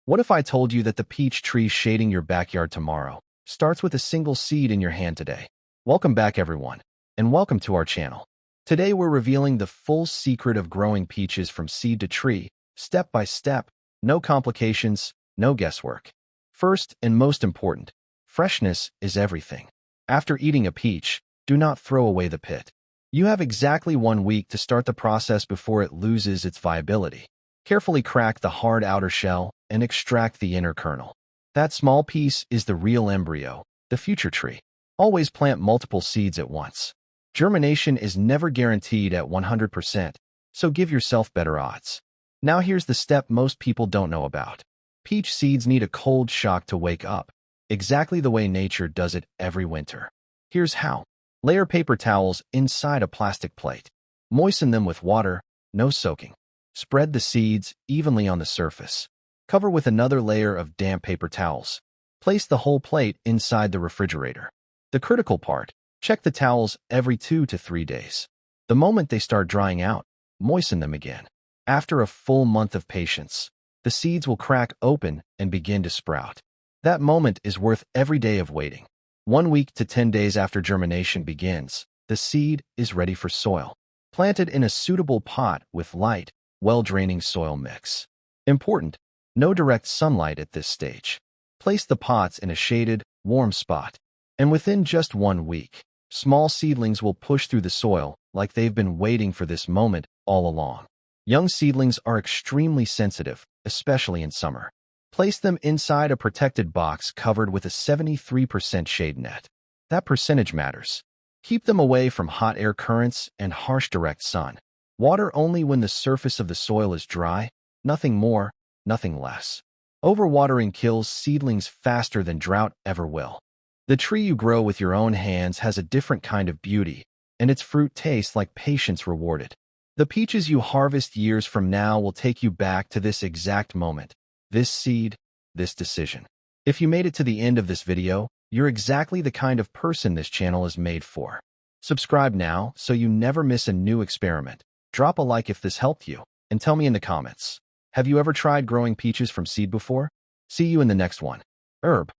What if I told you that the peach tree shading your backyard tomorrow starts with a single seed in your hand today? Welcome back, everyone, and welcome to our channel. Today we're revealing the full secret of growing peaches from seed to tree, step by step, no complications, no guesswork. First and most important, freshness is everything. After eating a peach, do not throw away the pit. You have exactly 1 week to start the process before it loses its viability. Carefully crack the hard outer shell and extract the inner kernel. That small piece is the real embryo, the future tree. Always plant multiple seeds at once. Germination is never guaranteed at 100%, so give yourself better odds. Now here's the step most people don't know about. Peach seeds need a cold shock to wake up, exactly the way nature does it every winter. Here's how. Layer paper towels inside a plastic plate. Moisten them with water, no soaking. Spread the seeds evenly on the surface. Cover with another layer of damp paper towels. Place the whole plate inside the refrigerator. The critical part, check the towels every 2 to 3 days. The moment they start drying out, moisten them again. After a full month of patience, the seeds will crack open and begin to sprout. That moment is worth every day of waiting. 1 week to 10 days after germination begins, the seed is ready for soil. Plant it in a suitable pot with light, well-draining soil mix. Important, no direct sunlight at this stage. Place the pots in a shaded, warm spot. And within just 1 week, small seedlings will push through the soil like they've been waiting for this moment all along. Young seedlings are extremely sensitive, especially in summer. Place them inside a protected box covered with a 73% shade net. That percentage matters. Keep them away from hot air currents and harsh direct sun. Water only when the surface of the soil is dry, nothing more, nothing less. Overwatering kills seedlings faster than drought ever will. The tree you grow with your own hands has a different kind of beauty, and its fruit tastes like patience rewarded. The peaches you harvest years from now will take you back to this exact moment, this seed, this decision. If you made it to the end of this video, you're exactly the kind of person this channel is made for. Subscribe now so you never miss a new experiment. Drop a like if this helped you, and tell me in the comments. Have you ever tried growing peaches from seed before? See you in the next one. Herb.